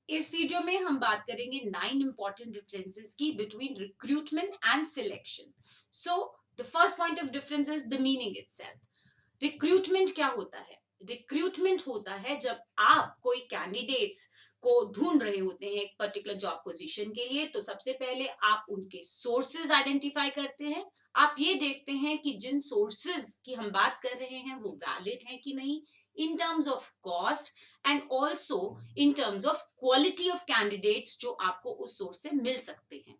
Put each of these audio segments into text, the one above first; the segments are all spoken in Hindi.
इस वीडियो में हम बात करेंगे 9 इंपॉर्टेंट डिफरेंसेस की between recruitment and selection. So the first point of difference is the meaning itself. Recruitment क्या होता है? रिक्रूटमेंट होता है जब आप कोई कैंडिडेट्स को ढूंढ रहे होते हैं एक पर्टिकुलर जॉब पोजीशन के लिए, तो सबसे पहले आप उनके सोर्सेज आइडेंटिफाई करते हैं। आप ये देखते हैं कि जिन सोर्सेज की हम बात कर रहे हैं वो वैलिड है कि नहीं, in terms of cost and also in terms of quality of candidates जो आपको उस सोर्स से मिल सकते हैं।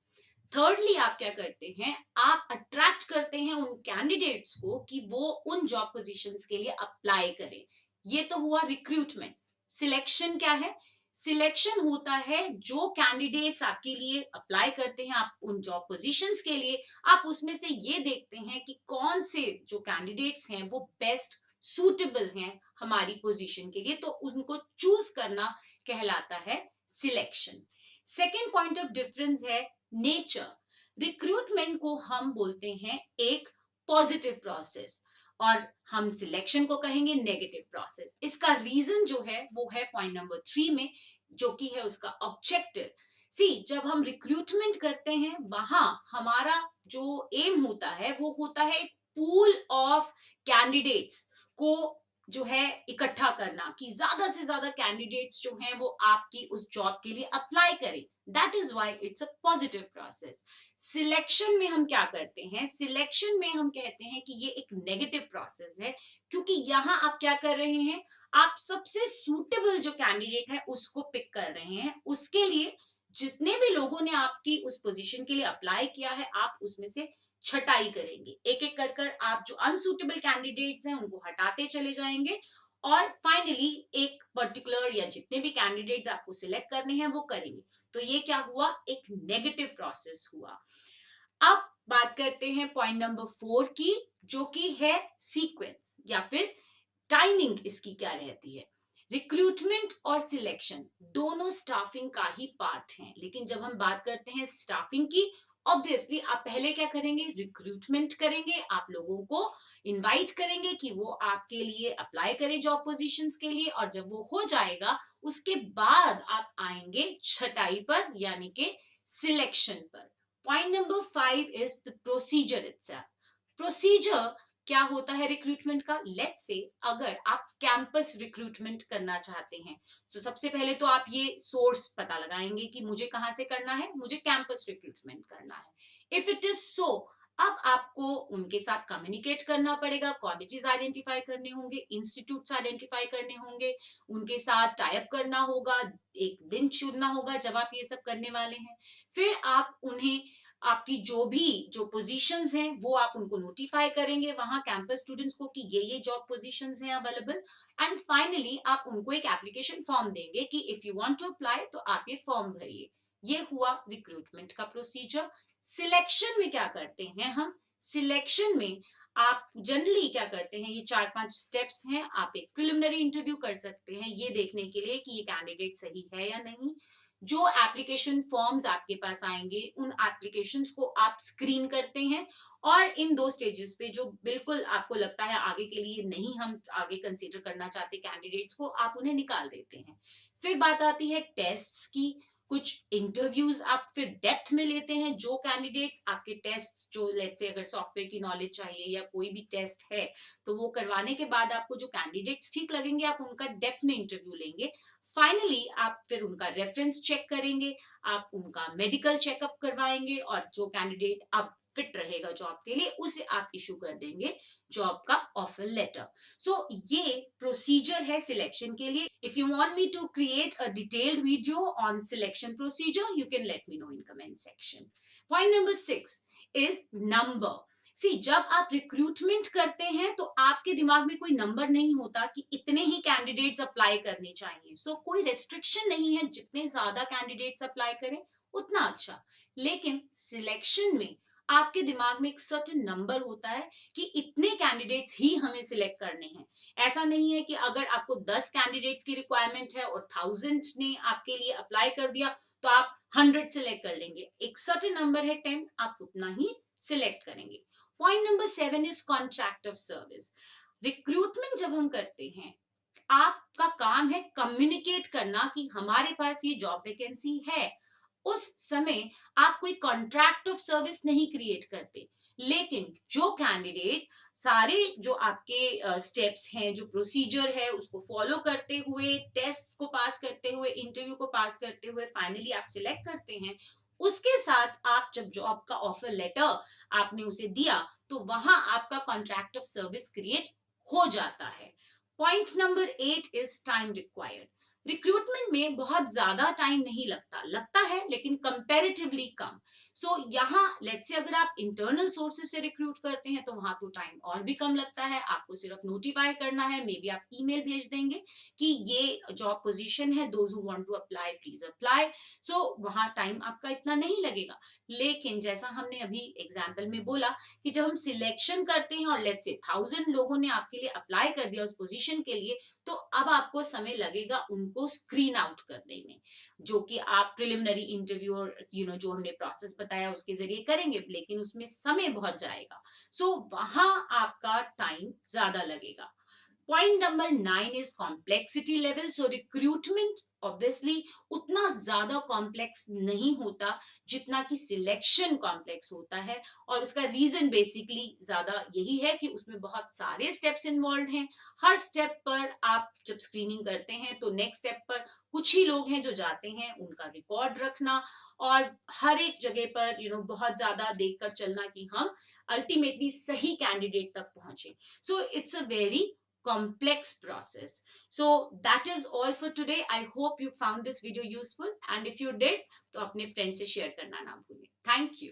थर्डली आप क्या करते हैं, आप अट्रैक्ट करते हैं उन कैंडिडेट्स को कि वो उन जॉब पोजीशंस के लिए अप्लाई करें। ये तो हुआ रिक्रूटमेंट। सिलेक्शन क्या है? सिलेक्शन होता है जो कैंडिडेट्स आपके लिए अप्लाई करते हैं आप उन जॉब पोजीशंस के लिए, आप उसमें से ये देखते हैं कि कौन से जो कैंडिडेट्स हैं वो बेस्ट सूटेबल हैं हमारी पोजीशन के लिए, तो उनको चूज करना कहलाता है selection. Second point of difference है नेचर। रिक्रूटमेंट को हम बोलते हैं एक पॉजिटिव प्रोसेस और हम सिलेक्शन को कहेंगे नेगेटिव प्रोसेस। इसका रीजन जो है वो है पॉइंट नंबर 3 में, जो कि है उसका ऑब्जेक्टिव। सी, जब हम रिक्रूटमेंट करते हैं वहां हमारा जो एम होता है वो होता है एक पूल ऑफ कैंडिडेट्स को जो है इकट्ठा करना, कि ज्यादा से ज्यादा कैंडिडेट्स जो हैं वो आपकी उस जॉब के लिए अप्लाई करें। That is why it's a positive process. Selection में हम क्या करते हैं? सिलेक्शन में हम कहते हैं कि ये एक नेगेटिव प्रोसेस है, क्योंकि यहां आप क्या कर रहे हैं, आप सबसे सूटेबल जो कैंडिडेट है उसको पिक कर रहे हैं। उसके लिए जितने भी लोगों ने आपकी उस पोजीशन के लिए अप्लाई किया है, आप उसमें से छटाई करेंगे, एक एक कर कर आप जो अनसूटेबल कैंडिडेट्स हैं उनको हटाते चले जाएंगे, और फाइनली एक पर्टिकुलर या जितने भी कैंडिडेट्स आपको सिलेक्ट करने हैं वो करेंगे। तो ये क्या हुआ? एक नेगेटिव प्रोसेस हुआ। अब बात करते हैं पॉइंट नंबर 4 की, जो कि है सीक्वेंस या फिर टाइमिंग इसकी क्या रहती है। रिक्रूटमेंट और सिलेक्शन दोनों स्टाफिंग का ही पार्ट हैं, लेकिन जब हम बात करते हैं स्टाफिंग की, ऑब्वियसली आप पहले क्या करेंगे? रिक्रूटमेंट करेंगे, आप लोगों को इनवाइट करेंगे कि वो आपके लिए अप्लाई करें जॉब पोजीशंस के लिए, और जब वो हो जाएगा उसके बाद आप आएंगे छटाई पर, यानी कि सिलेक्शन पर। Point number 5 is the procedure itself. Procedure क्या होता है रिक्रूटमेंट का? लेट्स से अगर आप कैंपस रिक्रूटमेंट करना चाहते हैं, तो सबसे पहले तो आप ये सोर्स पता लगाएंगे कि मुझे कहां से करना है, मुझे कैंपस रिक्रूटमेंट करना है। इफ इट इज सो, अब आपको उनके साथ कम्युनिकेट करना पड़ेगा, कॉलेजेस आइडेंटिफाई करने होंगे, इंस्टीट्यूट्स आइडेंटिफाई करने होंगे, उनके साथ टाइप करना होगा, एक दिन चुनना होगा जब आप ये सब करने वाले हैं। फिर आप उन्हें आपकी जो पोजीशंस हैं वो आप उनको नोटिफाई करेंगे वहां कैंपस स्टूडेंट्स को कि ये जॉब पोजीशंस हैं अवेलेबल, एंड फाइनली आप उनको एक एप्लीकेशन फॉर्म देंगे कि if you want to apply तो आप ये फॉर्म भरिए। ये हुआ रिक्रूटमेंट का प्रोसीजर। सिलेक्शन में क्या करते हैं हम? सिलेक्शन में आप जनरली क्या करते हैं, ये 4-5 स्टेप्स हैं। आप एक प्रिलिमिनरी इंटरव्यू कर सकते हैं ये देखने के लिए कि ये कैंडिडेट सही है या नहीं। जो एप्लीकेशन फॉर्म्स आपके पास आएंगे उन एप्लीकेशंस को आप स्क्रीन करते हैं, और इन 2 स्टेजेस पे जो बिल्कुल आपको लगता है आगे के लिए नहीं हम आगे कंसीडर करना चाहते कैंडिडेट्स को, आप उन्हें निकाल देते हैं। फिर बात आती है टेस्ट्स की। कुछ इंटरव्यूज आप फिर डेप्थ में लेते हैं। जो कैंडिडेट्स आपके टेस्ट, जो लेट्स से अगर सॉफ्टवेयर की नॉलेज चाहिए या कोई भी टेस्ट है, तो वो करवाने के बाद आपको जो कैंडिडेट्स ठीक लगेंगे आप उनका डेप्थ में इंटरव्यू लेंगे। फाइनली आप फिर उनका रेफरेंस चेक करेंगे, आप उनका मेडिकल चेकअप करवाएंगे, और जो कैंडिडेट अब फिट रहेगा जॉब के लिए उसे आप इशू कर देंगे जॉब का ऑफर लेटर। सो ये प्रोसीजर है सिलेक्शन के लिए। If you want me to create a detailed video on selection procedure, you can let me know in comment section. Point number 6 is number. See, जब आप रिक्रूटमेंट करते हैं तो आपके दिमाग में कोई नंबर नहीं होता कि इतने ही कैंडिडेट्स अप्लाई करने चाहिए। सो कोई रेस्ट्रिक्शन नहीं है, जितने ज्यादा कैंडिडेट्स अप्लाई करें उतना अच्छा। लेकिन सिलेक्शन में आपके दिमाग में एक सर्टेन नंबर होता है कि इतने कैंडिडेट्स ही हमें सिलेक्ट करने हैं। ऐसा नहीं है कि अगर आपको 10 कैंडिडेट्स की रिक्वायरमेंट है और 1000 ने आपके लिए अप्लाई कर दिया तो आप 100 सिलेक्ट कर लेंगे। एक सर्टेन नंबर है 10, आप उतना ही सिलेक्ट करेंगे। Point number 7 is contract of service. Recruitment जब हम करते हैं, आपका काम है कम्युनिकेट करना कि हमारे पास ये जॉब वैकेंसी है। उस समय आप कोई कॉन्ट्रैक्ट ऑफ सर्विस नहीं क्रिएट करते, लेकिन जो कैंडिडेट सारे जो आपके स्टेप्स हैं, जो प्रोसीजर है उसको फॉलो करते हुए, टेस्ट को पास करते हुए, इंटरव्यू को पास करते हुए फाइनली आप सिलेक्ट करते हैं, उसके साथ आप जब जॉब का ऑफर लेटर आपने उसे दिया, तो वहां आपका कॉन्ट्रैक्ट ऑफ सर्विस क्रिएट हो जाता है। Point number 8 is time required. Recruitment में बहुत ज्यादा टाइम नहीं लगता, लगता है लेकिन कंपैरेटिवली कम। सो यहाँ लेट्स से अगर आप इंटरनल सोर्सेज से रिक्रूट करते हैं तो वहां तो टाइम और भी कम लगता है, आपको सिर्फ नोटिफाई करना है, मे बी आप ईमेल भेज देंगे कि ये जॉब पोजीशन है, those who want to apply please apply. So वहां टाइम आपका इतना नहीं लगेगा। लेकिन जैसा हमने अभी एग्जाम्पल में बोला कि जब हम सिलेक्शन करते हैं और लेट्स से 1000 लोगों ने आपके लिए अप्लाई कर दिया उस पोजीशन के लिए, तो अब आपको समय लगेगा उनको स्क्रीन आउट करने में, जो कि आप प्रिलिमिनरी इंटरव्यू और जो हमने प्रोसेस बताया उसके जरिए करेंगे, लेकिन उसमें समय बहुत जाएगा। सो वहां आपका टाइम ज्यादा लगेगा। Point number 9 is complexity level. So recruitment obviously उतना ज्यादा कॉम्प्लेक्स नहीं होता जितना कि सिलेक्शन कॉम्प्लेक्स होता है, और उसका रीजन बेसिकली ज्यादा यही है कि उसमें बहुत सारे स्टेप्स इन्वॉल्व हैं। हर स्टेप पर आप जब स्क्रीनिंग करते हैं तो नेक्स्ट स्टेप पर कुछ ही लोग हैं जो जाते हैं, उनका रिकॉर्ड रखना और हर एक जगह पर बहुत ज्यादा देखकर चलना कि हम अल्टीमेटली सही कैंडिडेट तक पहुंचे। So it's a very complex process. So that is all for today. I hope you found this video useful, and if you did तो अपने फ्रेंड से शेयर करना ना भूलें। Thank you.